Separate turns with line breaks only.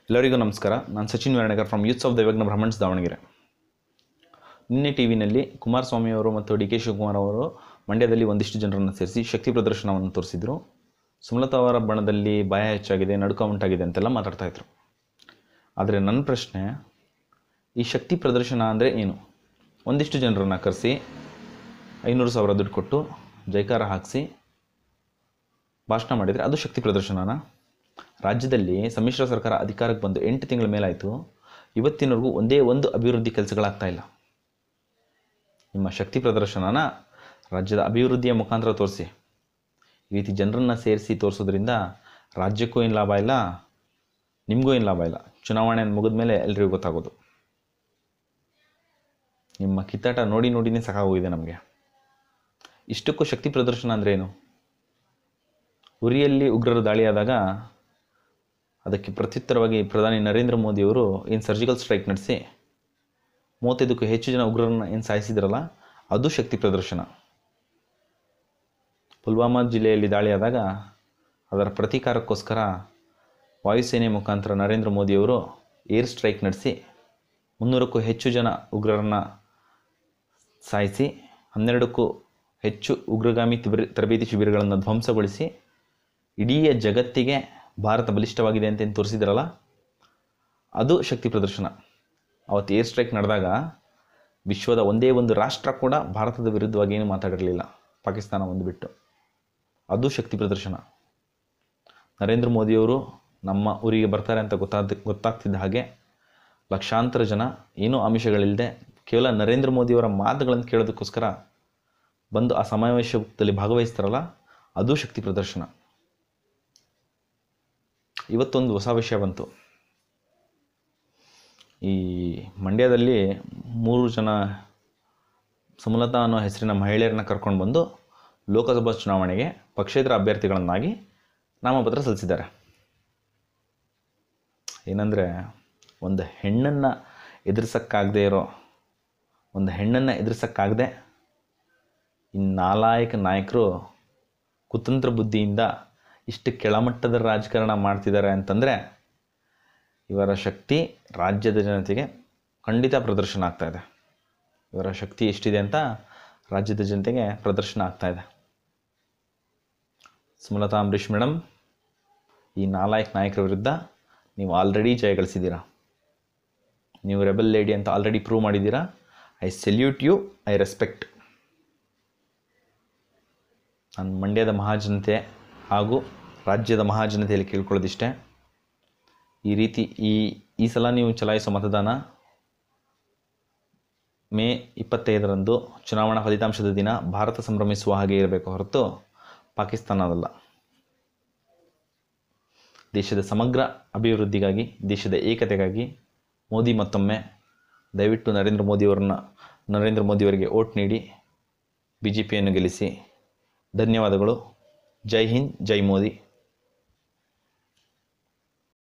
ಎಲ್ಲರಿಗೂ ನಮಸ್ಕಾರ. ನಾನು Sachin Vernekar from youths of the ವೇಗ್ನ ಬ್ರಹ್ಮಣ್ಸ್ ದಾವಣಗೆರೆ. ನಿನ್ನೆ ಟಿ ವಿನಲ್ಲಿ ಕುಮಾರಸ್ವಾಮಿ ಅವರು ಮತ್ತು ಡಿ ಕೆ ಶಿವಕುಮಾರ್ ಅವರು ಮಂಡ್ಯದಲ್ಲಿ ಒಂದಿಷ್ಟು ಜನರನ್ನು ಸೇರಿಸಿ ಶಕ್ತಿ ಪ್ರದರ್ಶನವನ್ನು ತೋರಿಸಿದರು. ಸುಮಲತಾ ಅವರ ಬಣದಲ್ಲಿ ಭಯ ಹೆಚ್ಚಾಗಿದೆ, ನಡುಕ ಉಂಟಾಗಿದೆ ಅಂತೆಲ್ಲ ಮಾತಾಡ್ತಾಯಿದ್ರು. ಆದರೆ ನನ್ನ ಪ್ರಶ್ನೆ, ಈ ಶಕ್ತಿ ಪ್ರದರ್ಶನ ಅಂದರೆ ಏನು? ಒಂದಿಷ್ಟು ಜನರನ್ನು ಕರೆಸಿ 500,000 ದುಡ್ಡು ಕೊಟ್ಟು ಜೈಕಾರ ಹಾಕಿಸಿ ಭಾಷಣ ಮಾಡಿದರೆ ಅದು ಶಕ್ತಿ ಪ್ರದರ್ಶನನ? ರಾಜ್ಯದಲ್ಲಿ ಸಮ್ಮಿಶ್ರ ಸರ್ಕಾರ ಅಧಿಕಾರಕ್ಕೆ ಬಂದು 8 ತಿಂಗಳ ಮೇಲಾಯಿತು. ಇವತ್ತಿನವರೆಗೂ ಒಂದೇ ಒಂದು ಅಭಿವೃದ್ಧಿ ಕೆಲಸಗಳಾಗ್ತಾ ಇಲ್ಲ. ನಿಮ್ಮ ಶಕ್ತಿ ಪ್ರದರ್ಶನನ ರಾಜ್ಯದ ಅಭಿವೃದ್ಧಿಯ ಮುಖಾಂತರ ತೋರಿಸಿ. ಈ ರೀತಿ ಜನರನ್ನು ಸೇರಿಸಿ ತೋರಿಸೋದ್ರಿಂದ ರಾಜ್ಯಕ್ಕೂ ಏನು ಲಾಭ ಇಲ್ಲ, ನಿಮಗೂ ಏನು ಲಾಭ ಇಲ್ಲ. ಚುನಾವಣೆ ಮುಗಿದ ಮೇಲೆ ಎಲ್ರಿಗೂ ಗೊತ್ತಾಗೋದು. ನಿಮ್ಮ ಕಿತ್ತಾಟ ನೋಡಿನೇ ಸಾಕಾಗೋಗಿದೆ ನಮಗೆ. ಇಷ್ಟಕ್ಕೂ ಶಕ್ತಿ ಪ್ರದರ್ಶನ ಅಂದರೆ ಏನು? ಉರಿಯಲ್ಲಿ ಉಗ್ರರು ದಾಳಿಯಾದಾಗ ಅದಕ್ಕೆ ಪ್ರತ್ಯುತ್ತರವಾಗಿ ಪ್ರಧಾನಿ ನರೇಂದ್ರ ಮೋದಿಯವರು ಏನು ಸರ್ಜಿಕಲ್ ಸ್ಟ್ರೈಕ್ ನಡೆಸಿ 35ಕ್ಕೂ ಹೆಚ್ಚು ಜನ ಉಗ್ರರನ್ನು ಏನು ಸಾಯಿಸಿದ್ರಲ್ಲ, ಅದು ಶಕ್ತಿ ಪ್ರದರ್ಶನ. ಪುಲ್ವಾಮಾ ಜಿಲ್ಲೆಯಲ್ಲಿ ದಾಳಿಯಾದಾಗ ಅದರ ಪ್ರತೀಕಾರಕ್ಕೋಸ್ಕರ ವಾಯುಸೇನೆ ಮುಖಾಂತರ ನರೇಂದ್ರ ಮೋದಿಯವರು ಏರ್ ಸ್ಟ್ರೈಕ್ ನಡೆಸಿ 300ಕ್ಕೂ ಹೆಚ್ಚು ಜನ ಉಗ್ರರನ್ನು ಸಾಯಿಸಿ 12ಕ್ಕೂ ಹೆಚ್ಚು ಉಗ್ರಗಾಮಿ ತರಬೇತಿ ಶಿಬಿರಗಳನ್ನು ಧ್ವಂಸಗೊಳಿಸಿ ಇಡೀ ಜಗತ್ತಿಗೆ ಭಾರತ ಬಲಿಷ್ಠವಾಗಿದೆ ಅಂತ ತೋರಿಸಿದ್ರಲ್ಲ, ಅದು ಶಕ್ತಿ ಪ್ರದರ್ಶನ. ಅವತ್ತು ಏರ್ ಸ್ಟ್ರೈಕ್ ನಡೆದಾಗ ವಿಶ್ವದ ಒಂದೇ ಒಂದು ರಾಷ್ಟ್ರ ಕೂಡ ಭಾರತದ ವಿರುದ್ಧವಾಗಿ ಏನು ಮಾತಾಡಿರಲಿಲ್ಲ, ಪಾಕಿಸ್ತಾನ ಒಂದು ಬಿಟ್ಟು. ಅದು ಶಕ್ತಿ ಪ್ರದರ್ಶನ. ನರೇಂದ್ರ ಮೋದಿಯವರು ನಮ್ಮ ಊರಿಗೆ ಬರ್ತಾರೆ ಅಂತ ಗೊತ್ತಾಗ್ತಿದ್ದ ಹಾಗೆ ಲಕ್ಷಾಂತರ ಜನ ಏನೂ ಆಮಿಷಗಳಿಲ್ಲದೆ ಕೇವಲ ನರೇಂದ್ರ ಮೋದಿಯವರ ಮಾತುಗಳನ್ನು ಕೇಳೋದಕ್ಕೋಸ್ಕರ ಬಂದು ಆ ಸಮಾವೇಶದಲ್ಲಿ ಭಾಗವಹಿಸ್ತಾರಲ್ಲ, ಅದು ಶಕ್ತಿ ಪ್ರದರ್ಶನ. ಇವತ್ತೊಂದು ಹೊಸ ವಿಷಯ ಬಂತು. ಈ ಮಂಡ್ಯದಲ್ಲಿ 3 ಜನ ಸುಮಲತಾ ಅನ್ನೋ ಹೆಸರಿನ ಮಹಿಳೆಯರನ್ನ ಕರ್ಕೊಂಡು ಬಂದು ಲೋಕಸಭಾ ಚುನಾವಣೆಗೆ ಪಕ್ಷೇತರ ಅಭ್ಯರ್ಥಿಗಳನ್ನಾಗಿ ನಾಮಪತ್ರ ಸಲ್ಲಿಸಿದ್ದಾರೆ. ಏನಂದರೆ, ಒಂದು ಹೆಣ್ಣನ್ನು ಎದುರಿಸೋಕ್ಕಾಗದೆ ಈ ನಾಲಾಯಕ ನಾಯಕರು ಕುತಂತ್ರ ಬುದ್ಧಿಯಿಂದ ಇಷ್ಟು ಕೆಳಮಟ್ಟದ ರಾಜಕಾರಣ ಮಾಡ್ತಿದ್ದಾರೆ ಅಂತಂದರೆ ಇವರ ಶಕ್ತಿ ರಾಜ್ಯದ ಜನತೆಗೆ ಖಂಡಿತ ಪ್ರದರ್ಶನ ಆಗ್ತಾಯಿದೆ. ಇವರ ಶಕ್ತಿ ಎಷ್ಟಿದೆ ಅಂತ ರಾಜ್ಯದ ಜನತೆಗೆ ಪ್ರದರ್ಶನ ಆಗ್ತಾಯಿದೆ. ಸುಮಲತಾ ಅಂಬರೀಷ್ ಮೇಡಮ್, ಈ ನಾಲಾಯಕ ನಾಯಕರ ವಿರುದ್ಧ ನೀವು ಆಲ್ರೆಡಿ ಜಯ ಗಳಿಸಿದ್ದೀರಾ. ನೀವು ರೆಬಲ್ ಲೇಡಿ ಅಂತ ಆಲ್ರೆಡಿ ಪ್ರೂವ್ ಮಾಡಿದ್ದೀರಾ. I salute you, I respect. ನಾನು ಮಂಡ್ಯದ ಮಹಾಜನತೆ ಹಾಗೂ ರಾಜ್ಯದ ಮಹಾಜನತೆಯಲ್ಲಿ ಕೇಳ್ಕೊಳ್ಳೋದಿಷ್ಟೇ, ಈ ರೀತಿ ಈ ಸಲ ನೀವು ಚಲಾಯಿಸೋ ಮತದಾನ ಮೇ 25ರಂದು ಚುನಾವಣಾ ಫಲಿತಾಂಶದ ದಿನ ಭಾರತ ಸಂಭ್ರಮಿಸುವ ಹಾಗೆ ಇರಬೇಕು ಹೊರತು ಪಾಕಿಸ್ತಾನದಲ್ಲ. ದೇಶದ ಸಮಗ್ರ ಅಭಿವೃದ್ಧಿಗಾಗಿ, ದೇಶದ ಏಕತೆಗಾಗಿ ಮೋದಿ ಮತ್ತೊಮ್ಮೆ ದಯವಿಟ್ಟು ನರೇಂದ್ರ ಮೋದಿಯವರಿಗೆ ವೋಟ್ ನೀಡಿ BJPಯನ್ನು ಗೆಲ್ಲಿಸಿ. ಧನ್ಯವಾದಗಳು. ಜೈ ಹಿಂದ್, ಜೈ ಮೋದಿ.